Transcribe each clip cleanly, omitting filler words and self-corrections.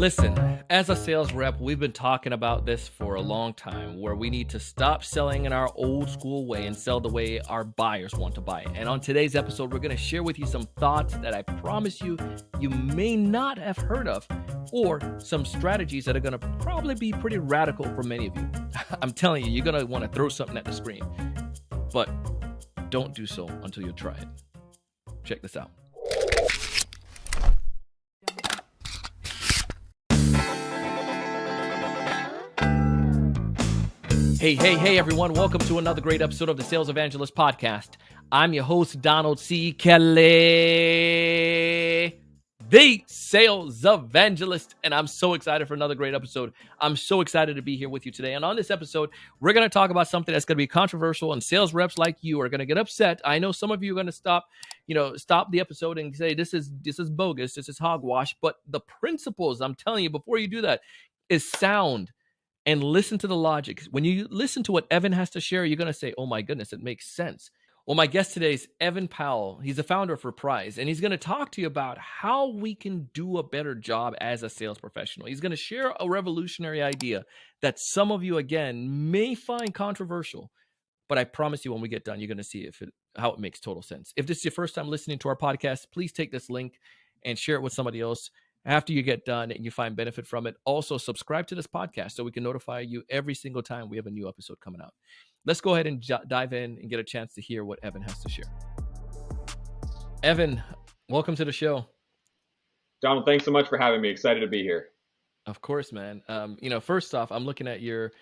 Listen, as a sales rep, we've been talking about this for a long time, where we need to stop selling in our old school way and sell the way our buyers want to buy. And on today's episode, we're going to share with you some thoughts that I promise you may not have heard of, or some strategies that are going to probably be pretty radical for many of you. I'm telling you, you're going to want to throw something at the screen, but don't do so until you try it. Check this out. Hey, everyone. Welcome to another great episode of the Sales Evangelist podcast. I'm your host, Donald C. Kelly, the Sales Evangelist, and I'm so excited for another great episode. I'm so excited to be here with you today. And on this episode, we're going to talk about something that's going to be controversial, and sales reps like you are going to get upset. I know some of you are going to stop the episode and say, this is bogus, this is hogwash. But the principles, I'm telling you, before you do that, is sound. And listen to the logic. When you listen to what Evan has to share, you're going to say, oh my goodness, it makes sense. Well, my guest today is Evan Powell. He's the founder of Reprise, and he's going to talk to you about how we can do a better job as a sales professional. He's going to share a revolutionary idea that some of you, again, may find controversial, but I promise you when we get done, you're going to see how it makes total sense. If this is your first time listening to our podcast, please take this link and share it with somebody else. After you get done and you find benefit from it, also subscribe to this podcast so we can notify you every single time we have a new episode coming out. Let's go ahead and dive in and get a chance to hear what Evan has to share. Evan, welcome to the show. Donald, thanks so much for having me. Excited to be here. Of course, man. First off, I'm looking at your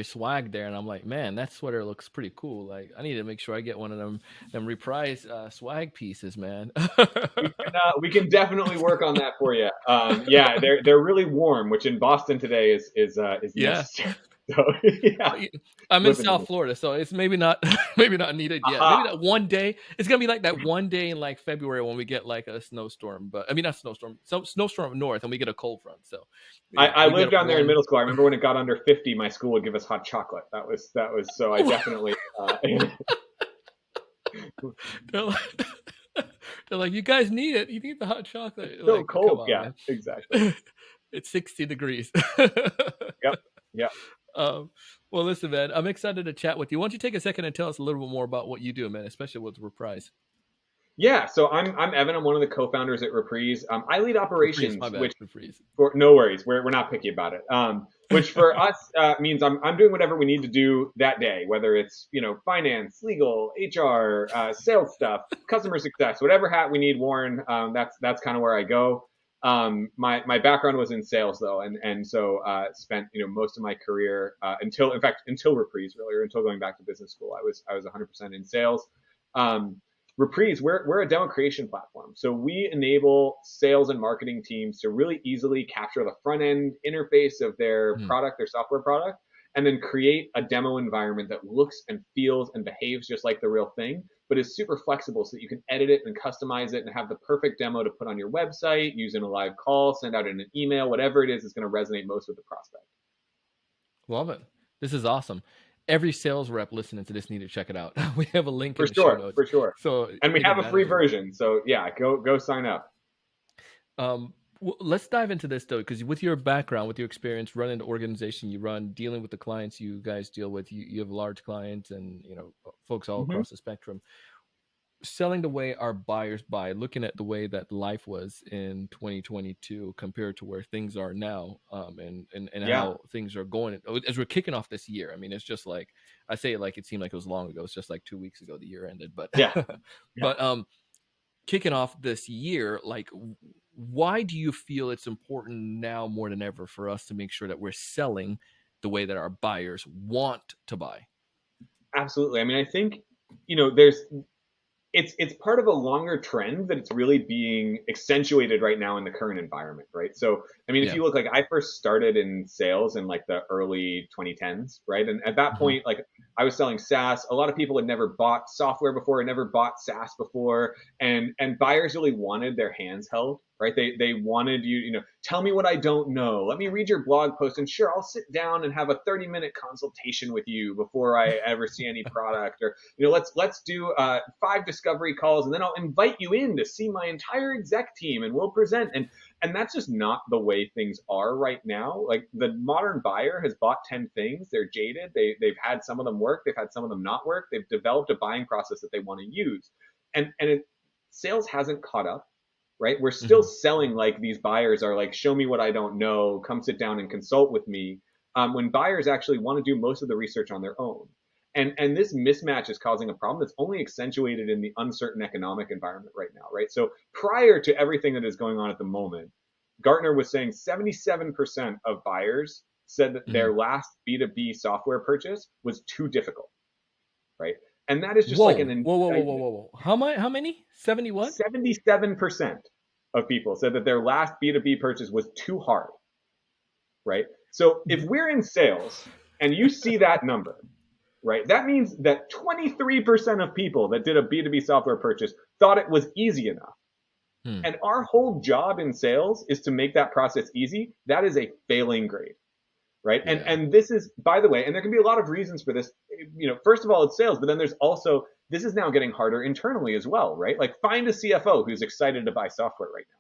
swag there, and I'm like, man, that sweater looks pretty cool. Like, I need to make sure I get one of them Reprise swag pieces, man. we can definitely work on that for you. Yeah, they're really warm, which in Boston today is necessary. So, yeah. I'm in South Florida, so it's maybe not needed yet. Maybe that one day. It's gonna be like that one day in like February when we get like a snowstorm, but I mean not snowstorm, snowstorm up north, and we get a cold front. So I lived down there in middle school. I remember when it got under 50, my school would give us hot chocolate. That was so. I definitely. They're like, you guys need it. You need the hot chocolate. It's so like, cold. on, Yeah, man. Exactly. It's 60 degrees. Yep. Well, listen, man, I'm excited to chat with you. Why don't you take a second and tell us a little bit more about what you do, man, especially with Reprise? Yeah, so I'm Evan. I'm one of the co-founders at Reprise. I lead operations, Reprise. No worries. We're not picky about it. Which for us means I'm doing whatever we need to do that day, whether it's finance, legal, HR, sales stuff, customer success, whatever hat we need worn. That's kind of where I go. My background was in sales though, and so spent most of my career until Reprise, really, or until going back to business school. I was 100% in sales. Reprise, we're a demo creation platform, so we enable sales and marketing teams to really easily capture the front end interface of their product, their software product, and then create a demo environment that looks and feels and behaves just like the real thing, but is super flexible so that you can edit it and customize it and have the perfect demo to put on your website, use in a live call, send out in an email, whatever it is going to resonate most with the prospect. Love it. This is awesome. Every sales rep listening to this need to check it out. We have a link in the show notes. For sure. So, and we have a free version. So yeah, go sign up. Let's dive into this though, because with your background, with your experience running the organization you run, dealing with the clients you guys deal with, you have large clients and folks all across the spectrum. Selling the way our buyers buy, looking at the way that life was in 2022 compared to where things are now, and how things are going as we're kicking off this year. I mean, it's just like I say, like it seemed like it was long ago. It's just like 2 weeks ago the year ended, but but kicking off this year, like, why do you feel it's important now more than ever for us to make sure that we're selling the way that our buyers want to buy? Absolutely. I mean, I think it's part of a longer trend that it's really being accentuated right now in the current environment, right? So, I mean, if you look, like I first started in sales in like the early 2010s, right? And at that point, like I was selling SaaS. A lot of people had never bought software before, had never bought SaaS before, and buyers really wanted their hands held, right? They wanted you, tell me what I don't know. Let me read your blog post, and sure, I'll sit down and have a 30-minute consultation with you before I ever see any product, or let's do 5 discovery calls, and then I'll invite you in to see my entire exec team, and we'll present. And that's just not the way things are right now. Like the modern buyer has bought 10 things. They're jaded. They've had some of them work. They've had some of them not work. They've developed a buying process that they want to use. Sales hasn't caught up, right? We're still selling like these buyers are like, show me what I don't know. Come sit down and consult with me. When buyers actually want to do most of the research on their own. And this mismatch is causing a problem that's only accentuated in the uncertain economic environment right now, right? So prior to everything that is going on at the moment, Gartner was saying 77% of buyers said that their last B2B software purchase was too difficult, right? And that is just like an indictment. Whoa. How many? 70 what? 77% of people said that their last B2B purchase was too hard, right? So if we're in sales and you see that number, right, that means that 23% of people that did a B2B software purchase thought it was easy enough. And our whole job in sales is to make that process easy. That is a failing grade, right? Yeah. And this is, by the way, and there can be a lot of reasons for this. First of all, it's sales, but then there's also, this is now getting harder internally as well, right? Like find a CFO who's excited to buy software right now.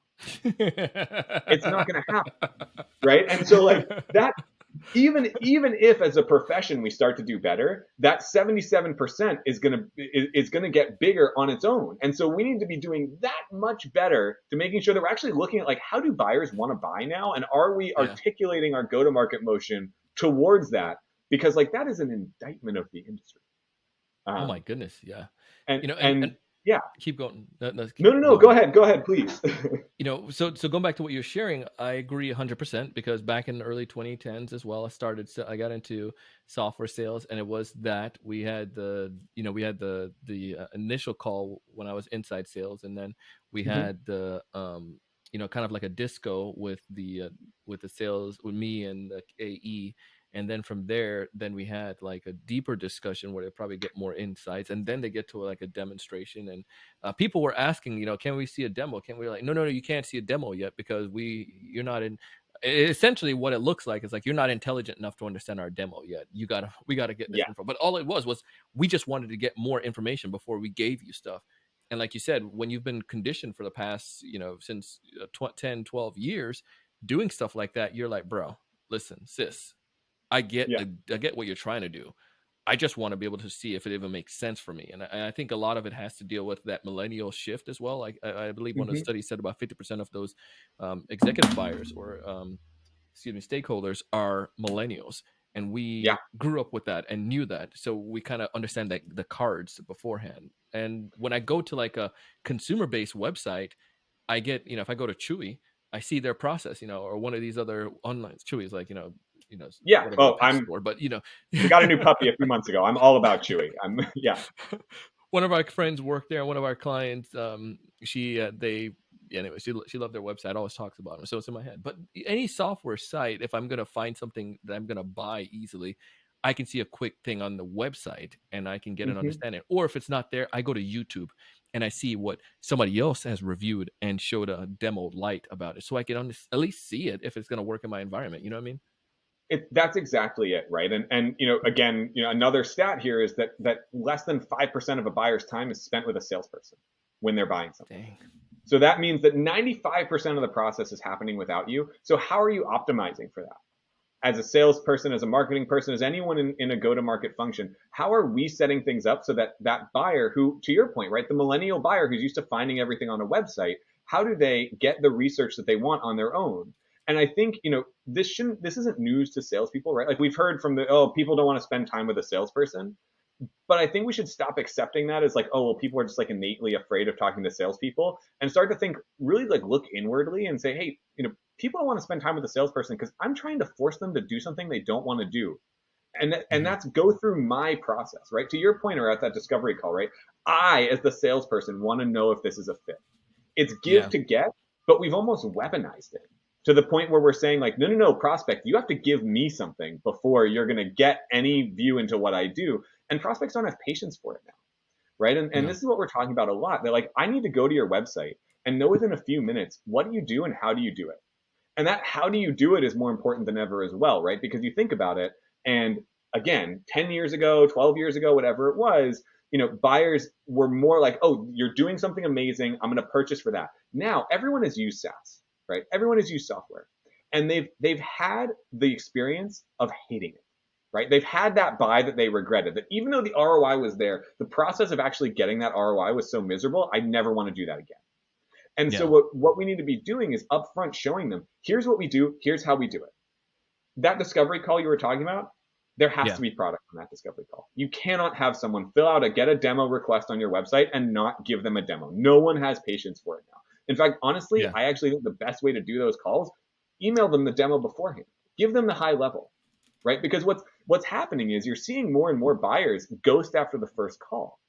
It's not going to happen, right? And so like that, even if as a profession we start to do better, that 77% is gonna get bigger on its own. And so we need to be doing that much better to making sure that we're actually looking at like, how do buyers want to buy now, and are we articulating our go-to-market motion towards that? Because like that is an indictment of the industry. Oh my goodness, yeah. And yeah, keep going. No. Go ahead, please. So going back to what you're sharing, I agree 100% because back in the early 2010s as well, I got into software sales, and it was that we had the initial call when I was inside sales, and then we had the kind of like a disco with the sales with me and the AE. And then from there, then we had like a deeper discussion where they probably get more insights, and then they get to like a demonstration. And people were asking, can we see a demo? Can we like, no, you can't see a demo yet because you're not in. Essentially, what it looks like is like you're not intelligent enough to understand our demo yet. We gotta get this info. But all it was we just wanted to get more information before we gave you stuff. And like you said, when you've been conditioned for the past, since 10, 12 years doing stuff like that, you're like, bro, listen, sis. I get what you're trying to do. I just want to be able to see if it even makes sense for me. And I think a lot of it has to deal with that millennial shift as well. Like I believe one of the studies said about 50% of those executive buyers or stakeholders are millennials. And we grew up with that and knew that. So we kind of understand that the cards beforehand. And when I go to like a consumer-based website, I get, if I go to Chewy, I see their process, or one of these other online Chewy's like, store, but we got a new puppy a few months ago. I'm all about Chewy. One of our friends worked there. One of our clients, she loved their website. Always talks about them, so it's in my head. But any software site, if I'm gonna find something that I'm gonna buy easily, I can see a quick thing on the website and I can get an understanding. Or if it's not there, I go to YouTube and I see what somebody else has reviewed and showed a demo light about it, so I can at least see it if it's gonna work in my environment. You know what I mean? That's exactly it, right? And again, another stat here is that less than 5% of a buyer's time is spent with a salesperson when they're buying something. Dang. So that means that 95% of the process is happening without you. So how are you optimizing for that? As a salesperson, as a marketing person, as anyone in a go-to-market function, how are we setting things up so that buyer who, to your point, right, the millennial buyer who's used to finding everything on a website, how do they get the research that they want on their own? And I think, this isn't news to salespeople, right? Like we've heard from people don't want to spend time with a salesperson. But I think we should stop accepting that as like, people are just like innately afraid of talking to salespeople, and start to think really like look inwardly and say, hey, people don't want to spend time with a salesperson because I'm trying to force them to do something they don't want to do. And that's go through my process, right? To your point, or at that discovery call, right? I, as the salesperson, want to know if this is a fit. It's give to get, but we've almost weaponized it to the point where we're saying like, no, prospect, you have to give me something before you're going to get any view into what I do. And prospects don't have patience for it now, right? And this is what we're talking about a lot. They're like, I need to go to your website and know within a few minutes, what do you do and how do you do it? And that how do you do it is more important than ever as well, right? Because you think about it, and again, 10 years ago, 12 years ago, whatever it was, buyers were more like, oh, you're doing something amazing, I'm going to purchase for that. Now, everyone has used SaaS. right? Everyone has used software, and they've had the experience of hating it, right? They've had that buy that they regretted. That even though the ROI was there, the process of actually getting that ROI was so miserable. I never want to do that again. And so Yeah. what we need to be doing is upfront showing them, here's what we do, here's how we do it. That discovery call you were talking about, there has Yeah. to be product on that discovery call. You cannot have someone fill out get a demo request on your website and not give them a demo. No one has patience for it now. In fact, honestly, Yeah. I actually think the best way to do those calls, email them the demo beforehand. Give them the high level, right? Because what's happening is you're seeing more and more buyers ghost after the first call.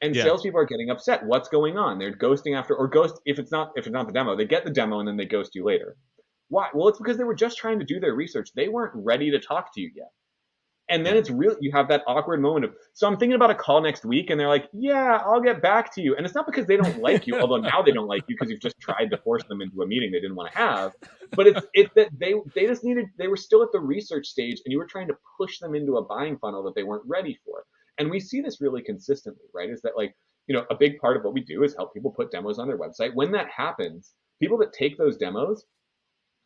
And Yeah. salespeople are getting upset. What's going on? They're ghosting after, or ghost if it's not the demo. They get the demo and then they ghost you later. Why? Well, it's because they were just trying to do their research. They weren't ready to talk to you yet. And then Yeah. it's real. You have that awkward moment of, so I'm thinking about a call next week, and they're like, yeah, I'll get back to you. And it's not because they don't like you, although now they don't like you because you've just tried to force them into a meeting they didn't want to have. But it's that they just needed, they were still at the research stage, and you were trying to push them into a buying funnel that they weren't ready for. And we see this really consistently, right? Is that like, a big part of what we do is help people put demos on their website. When that happens, people that take those demos,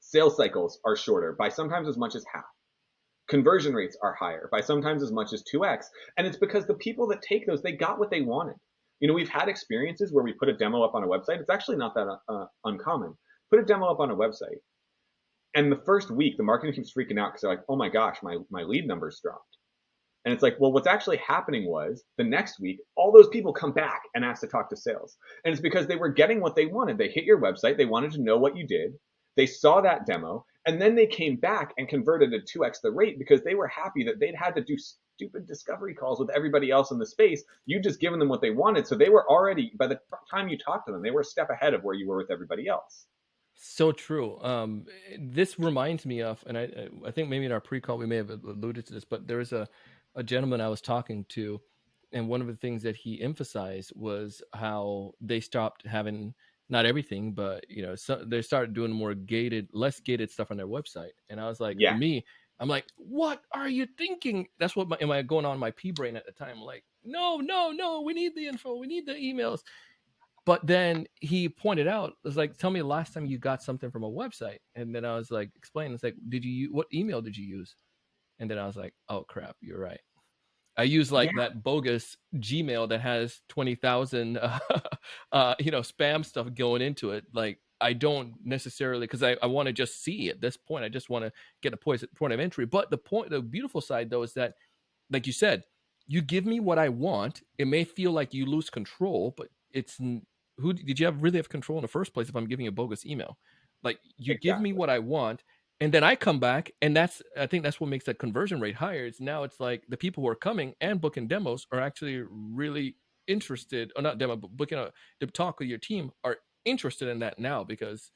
sales cycles are shorter by sometimes as much as half. Conversion rates are higher by sometimes as much as 2x. And it's because the people that take those, they got what they wanted. We've had experiences where we put a demo up on a website. It's actually not that uncommon. Put a demo up on a website, and the first week, the marketing team's freaking out because they're like, oh my gosh, my lead numbers dropped. And it's like, well, what's actually happening was the next week, all those people come back and ask to talk to sales. And it's because they were getting what they wanted. They hit your website. They wanted to know what you did. They saw that demo. And then they came back and converted at 2x the rate because they were happy that they'd had to do stupid discovery calls with everybody else in the space. You just given them what they wanted. So they were already, by the time you talked to them, they were a step ahead of where you were with everybody else. So true. This reminds me of, and I think maybe in our pre-call we may have alluded to this, but there was a gentleman I was talking to, and one of the things that he emphasized was how they stopped having, not everything, but they started doing more less gated stuff on their website. And I was like, for Yeah. me, I'm like, what are you thinking? That's what am I going on my P brain at the time? Like, no, no, no, we need the info, we need the emails. But then he pointed out, it was like, tell me the last time you got something from a website. And then I was like, explain. It's like, what email did you use? And then I was like, oh crap, you're right. I use Yeah. like that bogus Gmail that has 20,000, spam stuff going into it. Like, I don't necessarily, because I want to just see at this point. I just want to get a point of entry. But the beautiful side though is that, like you said, you give me what I want. It may feel like you lose control, but it's who did you really have control in the first place if I'm giving you a bogus email? Like, you give me Exactly. what I want, and then I come back, and I think that's what makes that conversion rate higher. It's now it's like the people who are coming and booking demos are actually really interested, or not demo, but booking to talk with your team are interested in that now because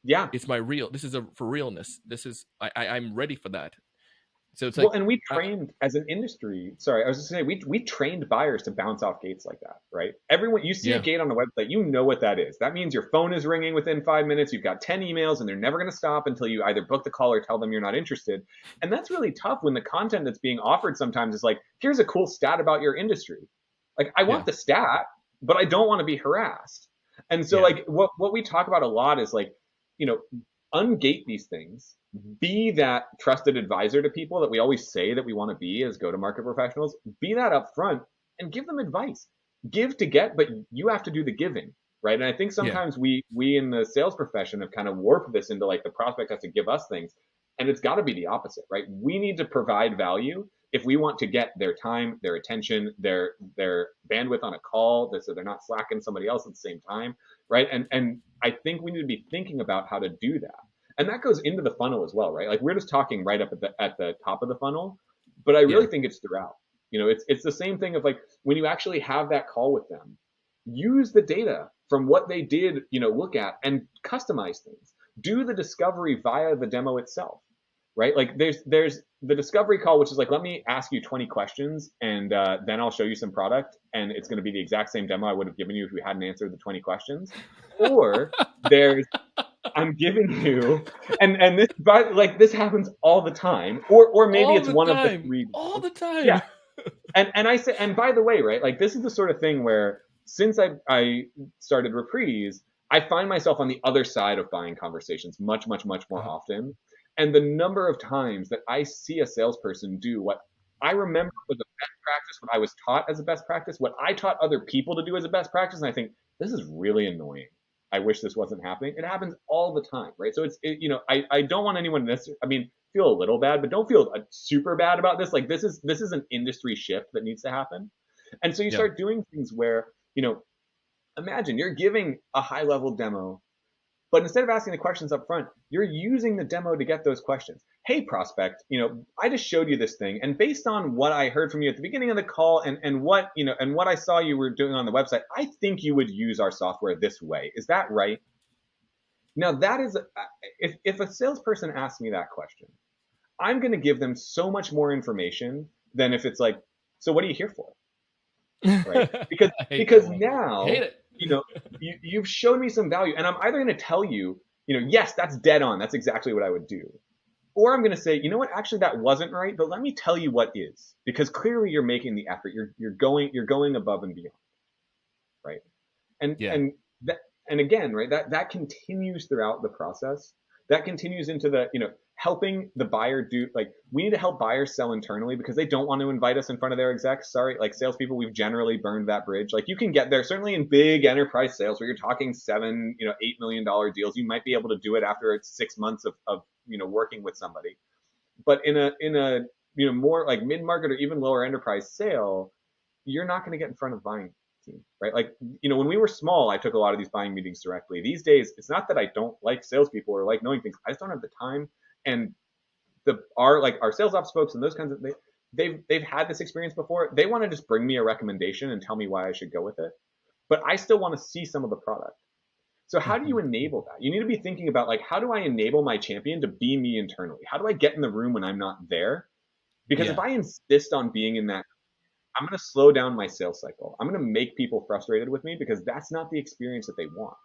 Yeah. it's my real. This is for realness. This is I'm ready for that. So it's Well, like, and we trained as an industry. Sorry, I was just saying we trained buyers to bounce off gates like that, right? Everyone, you see a yeah, gate on a website, you know what that is. That means your phone is ringing within 5 minutes. You've got 10 emails, and they're never going to stop until you either book the call or tell them you're not interested. And that's really tough when the content that's being offered sometimes is like, here's a cool stat about your industry. Like, I yeah, want the stat, but I don't want to be harassed. And so, yeah, like, what we talk about a lot is like, you know, ungate these things, be that trusted advisor to people that we always say that we want to be as go-to-market professionals, be that up front and give them advice. Give to get, but you have to do the giving, right? And I think yeah, sometimes we in the sales profession have kind of warped this into like the prospect has to give us things, and it's got to be the opposite, right? We need to provide value if we want to get their time, their attention, their bandwidth on a call, so they're not slacking somebody else at the same time, right? And I think we need to be thinking about how to do that. And that goes into the funnel as well, right? Like, we're just talking right up at the top of the funnel, but I really yeah. think it's throughout. It's the same thing of like when you actually have that call with them, use the data from what they did, look at and customize things. Do the discovery via the demo itself, right? Like, there's the discovery call, which is like, let me ask you 20 questions, and then I'll show you some product, and it's going to be the exact same demo I would have given you if we hadn't answered the 20 questions. Or there's, I'm giving you, and this, but like, this happens all the time, or maybe All it's the one of the time, three. all the Yeah, time. and I say, and by the way, right, like, this is the sort of thing where since I started Reprise, I find myself on the other side of buying conversations much, much, much more Uh-huh. often. And the number of times that I see a salesperson do what I remember was a best practice, what I was taught as a best practice, what I taught other people to do as a best practice, and I think this is really annoying. I wish this wasn't happening. It happens all the time, right? So I don't want anyone to necessarily, I mean, feel a little bad, but don't feel super bad about this. Like this is an industry shift that needs to happen. And so you Yeah. start doing things where, imagine you're giving a high level demo, but instead of asking the questions up front, you're using the demo to get those questions. Hey, prospect, I just showed you this thing, and based on what I heard from you at the beginning of the call, and what I saw you were doing on the website, I think you would use our software this way. Is that right? Now, that is, if a salesperson asks me that question, I'm going to give them so much more information than if it's like, so what are you here for? Right? Because I hate that because one. Hate now, it. you've shown me some value, and I'm either going to tell you, yes, that's dead on. That's exactly what I would do. Or I'm going to say, you know what, actually that wasn't right, but let me tell you what is, because clearly you're making the effort. You're going above and beyond, right? And Yeah. and that and again, right, that continues throughout the process. That continues into the, helping the buyer do, like, we need to help buyers sell internally because they don't want to invite us in front of their execs. Sorry, like salespeople, we've generally burned that bridge. Like you can get there certainly in big enterprise sales where you're talking $7, $8 million deals. You might be able to do it after it's 6 months of working with somebody. But in a more like mid-market or even lower enterprise sale, you're not going to get in front of buying team, right? Like, when we were small, I took a lot of these buying meetings directly. These days, it's not that I don't like salespeople or like knowing things. I just don't have the time. And our sales ops folks and those kinds of they've had this experience before. They want to just bring me a recommendation and tell me why I should go with it. But I still want to see some of the product. So how do you Mhm. enable that? You need to be thinking about, like, how do I enable my champion to be me internally? How do I get in the room when I'm not there? Because if Yeah. I insist on being in that, I'm going to slow down my sales cycle. I'm going to make people frustrated with me because that's not the experience that they want.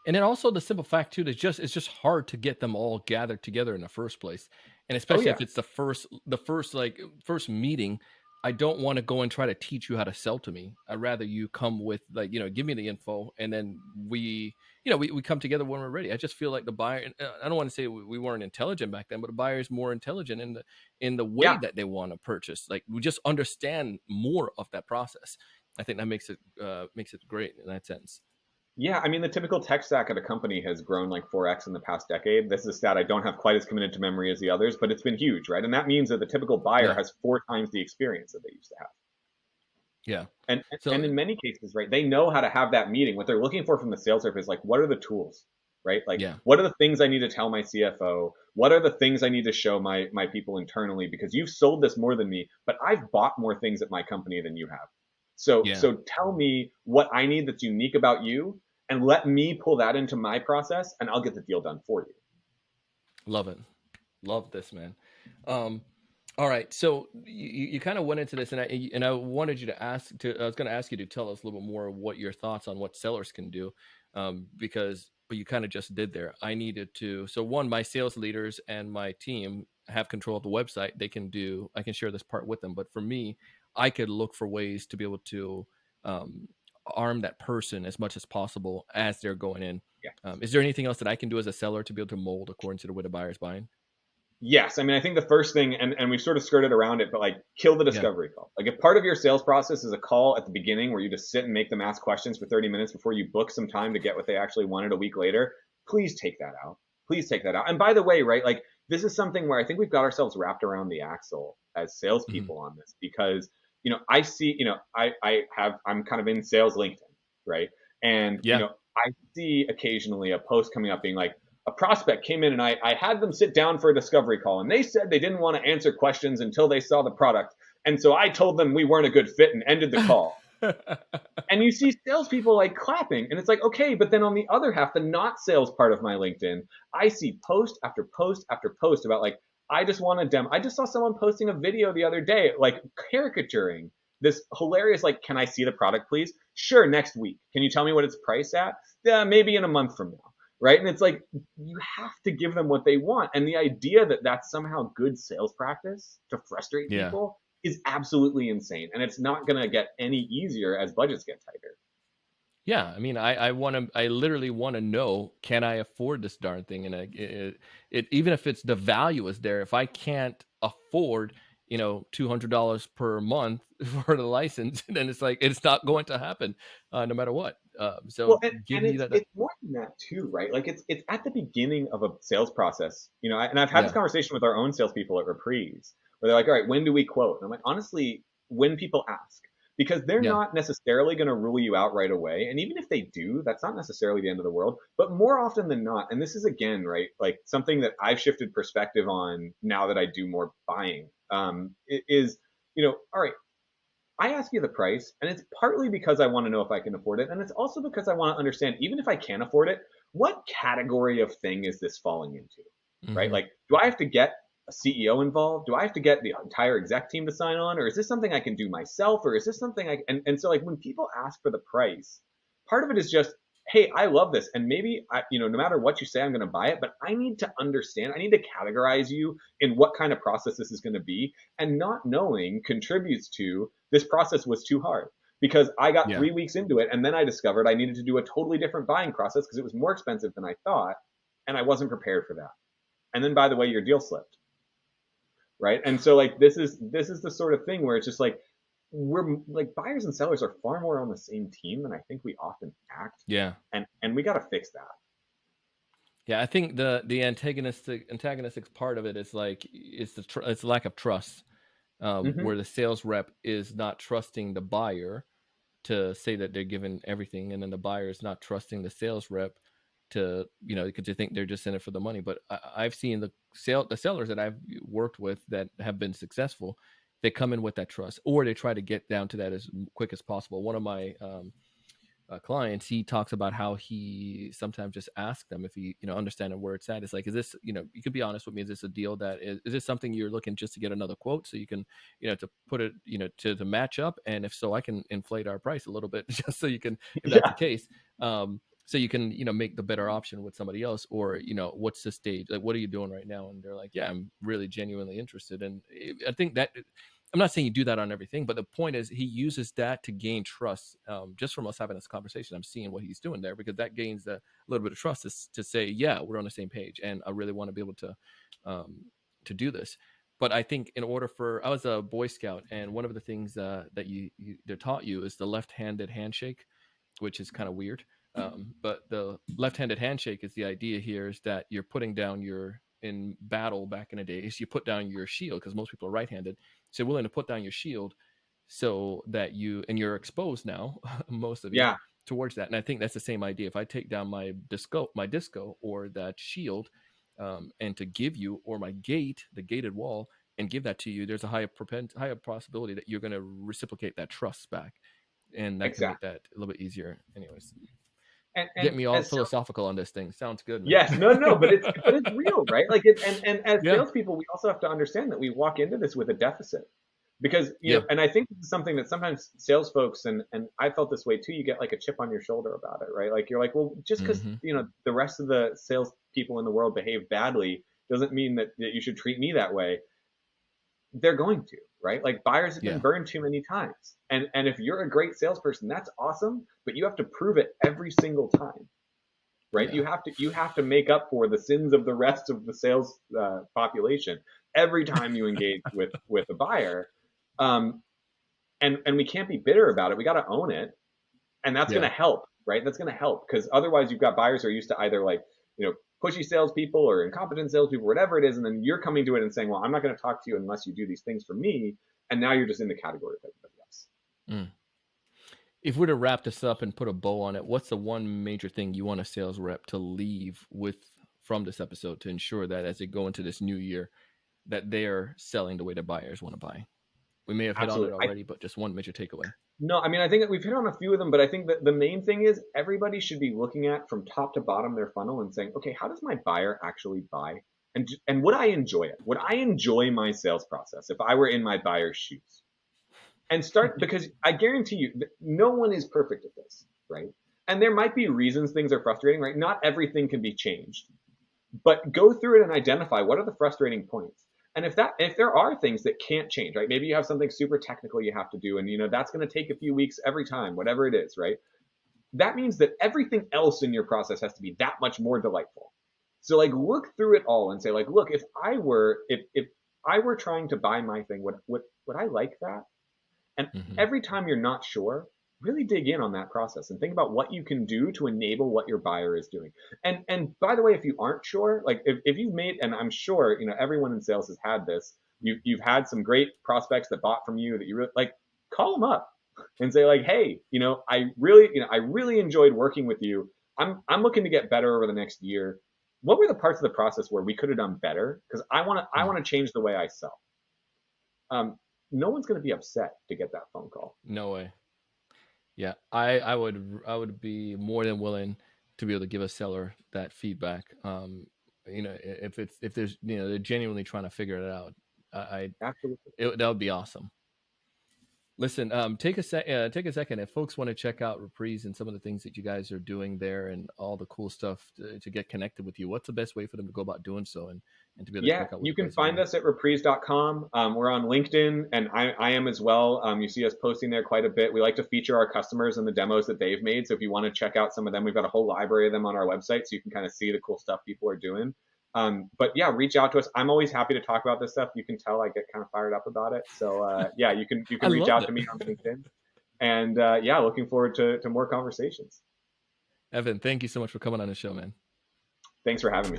And then also the simple fact too that it's just hard to get them all gathered together in the first place. And Oh especially yeah, if it's the first meeting, I don't want to go and try to teach you how to sell to me. I'd rather you come with, like, give me the info, and then we come together when we're ready. I just feel like the buyer, and I don't want to say we weren't intelligent back then, but the buyer is more intelligent in the way yeah. that they want to purchase. Like, we just understand more of that process. I think that makes it great in that sense. Yeah, I mean, the typical tech stack at a company has grown like 4x in the past decade. This is a stat I don't have quite as committed to memory as the others, but it's been huge, right? And that means that the typical buyer Yeah. has 4 times the experience that they used to have. Yeah. And So in many cases, right, they know how to have that meeting. What they're looking for from the sales rep is like, what are the tools, right? Like, yeah. what are the things I need to tell my CFO? What are the things I need to show my people internally? Because you've sold this more than me, but I've bought more things at my company than you have. So Yeah. so tell me what I need that's unique about you, and let me pull that into my process, and I'll get the deal done for you. Love it. Love this, man. Um, all right. So you kind of went into this, and I wanted you to I was going to ask you to tell us a little bit more what your thoughts on what sellers can do, but you kind of just did there. I needed to. So one, my sales leaders and my team have control of the website. I can share this part with them. But for me, I could look for ways to be able to um, arm that person as much as possible as they're going in. Yeah. Is there anything else that I can do as a seller to be able to mold according to the way the buyer's buying? Yes, I mean, I think the first thing, and we've sort of skirted around it, but like, kill the Yeah. discovery call. Like, if part of your sales process is a call at the beginning where you just sit and make them ask questions for 30 minutes before you book some time to get what they actually wanted a week later, please take that out. Please take that out. And by the way, right, like, this is something where I think we've got ourselves wrapped around the axle as Mhm. salespeople on this, because I see, I'm kind of in sales LinkedIn, right? And Yeah. I see occasionally a post coming up being like, a prospect came in, and I had them sit down for a discovery call, and they said they didn't want to answer questions until they saw the product. And so I told them we weren't a good fit and ended the call. And you see salespeople like clapping, and it's like, okay, but then on the other half, the not sales part of my LinkedIn, I see post after post after post about like, I just want to demo. I just saw someone posting a video the other day, like caricaturing this hilarious, like, can I see the product, please? Sure, next week. Can you tell me what it's priced at? Yeah, maybe in a month from now. Right. And it's like, you have to give them what they want. And the idea that that's somehow good sales practice to frustrate Yeah. people is absolutely insane. And it's not going to get any easier as budgets get tighter. Yeah, I mean, I literally want to know, can I afford this darn thing? And even if it's the value is there, if I can't afford, $200 per month for the license, then it's like it's not going to happen, no matter what. So Well, and giving you it's that, it's more than that too, right? Like it's at the beginning of a sales process, and I've had this yeah, conversation with our own salespeople at Reprise, where they're like, "All right, when do we quote?" And I'm like, honestly, when people ask, because they're yeah, not necessarily going to rule you out right away, and even if they do, that's not necessarily the end of the world. But more often than not, and this is again, right, like something that I've shifted perspective on now that I do more buying, is, all right, I ask you the price, and it's partly because I want to know if I can afford it, and it's also because I want to understand, even if I can afford it, what category of thing is this falling into, right? hmm Like, do I have to get a CEO involved? Do I have to get the entire exec team to sign on, or is this something I can do myself, or is this something and so like when people ask for the price, part of it is just, hey, I love this, and maybe no matter what you say, I'm going to buy it, but I need to understand, I need to categorize you in what kind of process this is going to be, and not knowing contributes to this process was too hard because I got yeah, 3 weeks into it and then I discovered I needed to do a totally different buying process because it was more expensive than I thought, and I wasn't prepared for that. And then, by the way, your deal slipped, right? And so like this is the sort of thing where it's just like we're like buyers and sellers are far more on the same team than I think we often act, yeah. and we got to fix that. Yeah, I think the antagonistic part of it is like it's the lack of trust, Hmm. where the sales rep is not trusting the buyer to say that they're given everything, and then the buyer is not trusting the sales rep to, because they think they're just in it for the money. But I've seen the sellers that I've worked with that have been successful. They come in with that trust, or they try to get down to that as quick as possible. One of my clients, he talks about how he sometimes just asks them if he, understanding where it's at. It's like, is this, you could be honest with me. Is this a deal that is this something you're looking just to get another quote so you can, to put it, to match up? And if so, I can inflate our price a little bit just so you can, if that's the Yeah, case, so you can, make the better option with somebody else, or, what's the stage? Like, what are you doing right now? And they're like, yeah, I'm really genuinely interested. And I think that I'm not saying you do that on everything, but the point is he uses that to gain trust. Just from us having this conversation, I'm seeing what he's doing there, because that gains a little bit of trust to say, yeah, we're on the same page, and I really want to be able to do this. But I think in order for, I was a Boy Scout, and one of the things that they're taught you is the left-handed handshake, which is kind of weird. But the left-handed handshake is the idea here is that you're putting down your, in battle back in the days, you put down your shield because most people are right-handed. So you're willing to put down your shield so that and you're exposed now, most of you, yeah, towards that. And I think that's the same idea. If I take down my disco or that shield, and to give you, or my gate, the gated wall, and give that to you, there's a higher possibility that you're going to reciprocate that trust back, and that can make exactly. that a little bit easier. Anyways, get And me all as philosophical on this thing. Sounds good, man. Yes, no, no, but it's real, right? Like and as Yeah, salespeople, we also have to understand that we walk into this with a deficit because yeah, and I think this is something that sometimes sales folks and I felt this way too. You get like a chip on your shoulder about it, right? Like you're like, well, just because hmm the rest of the sales people in the world behave badly doesn't mean that you should treat me that way. They're going to, right? Like buyers have been yeah, burned too many times, and if you're a great salesperson, that's awesome, but you have to prove it every single time, right? yeah, You have to make up for the sins of the rest of the sales population every time you engage with a buyer, um, and we can't be bitter about it. We got to own it, and that's going yeah. to help, right? That's going to help because otherwise you've got buyers who are used to either like pushy salespeople or incompetent salespeople, whatever it is, and then you're coming to it and saying, well, I'm not going to talk to you unless you do these things for me, and now you're just in the category of everybody else. Mm. If we're to wrap this up and put a bow on it, what's the one major thing you want a sales rep to leave with from this episode to ensure that as they go into this new year, that they're selling the way the buyers want to buy? We may have hit on it Absolutely. already, but just one major takeaway. No, I mean, I think that we've hit on a few of them, but I think that the main thing is everybody should be looking at from top to bottom their funnel and saying, okay, how does my buyer actually buy? And would I enjoy it? Would I enjoy my sales process if I were in my buyer's shoes? And start because I guarantee you that no one is perfect at this, right? And there might be reasons things are frustrating, right? Not everything can be changed, but go through it and identify what are the frustrating points. And if there are things that can't change, right? Maybe you have something super technical you have to do, and that's going to take a few weeks every time, whatever it is, right? that means that everything else in your process has to be that much more delightful. So like look through it all and say like, look, if I were trying to buy my thing, would I like that? And Mm-hmm. every time you're not sure, really dig in on that process and think about what you can do to enable what your buyer is doing. And by the way, if you aren't sure, like if you've made, and I'm sure, everyone in sales has had this, you've had some great prospects that bought from you that you really like, call them up and say like, hey, I really enjoyed working with you. I'm looking to get better over the next year. What were the parts of the process where we could have done better? Because I want to change the way I sell. No one's going to be upset to get that phone call. No way. Yeah, I would be more than willing to be able to give a seller that feedback. If there's they're genuinely trying to figure it out, Absolutely. that would be awesome. Listen, take a second. If folks want to check out Reprise and some of the things that you guys are doing there and all the cool stuff to get connected with you, what's the best way for them to go about doing so and to be able to Yeah, check out what you you can guys are find doing? us at reprise.com. We're on LinkedIn, and I am as well. You see us posting there quite a bit. We like to feature our customers and the demos that they've made. So if you want to check out some of them, we've got a whole library of them on our website, so you can kind of see the cool stuff people are doing. But yeah, reach out to us. I'm always happy to talk about this stuff. You can tell I get kind of fired up about it. So yeah, you can I reach love out it. to me on LinkedIn. And yeah, looking forward to more conversations. Evan, thank you so much for coming on the show, man. Thanks for having me.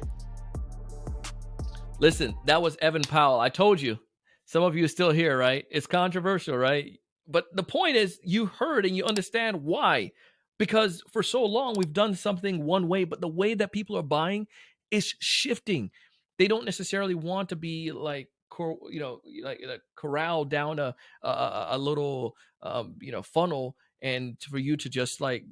Listen, that was Evan Powell. I told you, some of you are still here, right? It's controversial, right? But the point is, you heard and you understand why. Because for so long, we've done something one way, but the way that people are buying is shifting. They don't necessarily want to be like, corral down a little, funnel and for you to just like,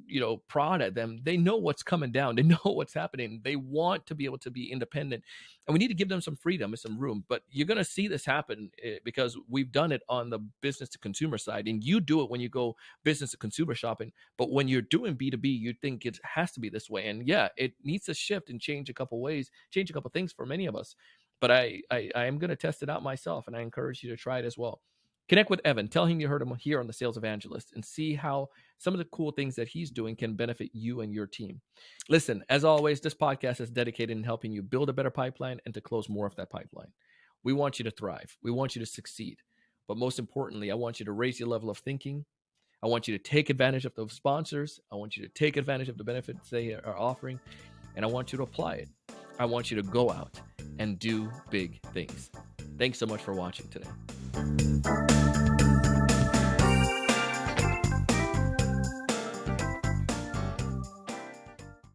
prod at them. They know what's coming down. They know what's happening. They want to be able to be independent, and we need to give them some freedom and some room. But you're going to see this happen because we've done it on the business to consumer side, and you do it when you go business to consumer shopping. But when you're doing B2B, you think it has to be this way. And yeah, it needs to shift and change a couple ways, change a couple things for many of us. But I am going to test it out myself, and I encourage you to try it as well. Connect with Evan. Tell him you heard him here on the Sales Evangelist, and see how some of the cool things that he's doing can benefit you and your team. Listen, as always, this podcast is dedicated in helping you build a better pipeline and to close more of that pipeline. We want you to thrive. We want you to succeed. But most importantly, I want you to raise your level of thinking. I want you to take advantage of those sponsors. I want you to take advantage of the benefits they are offering, and I want you to apply it. I want you to go out and do big things. Thanks so much for watching today.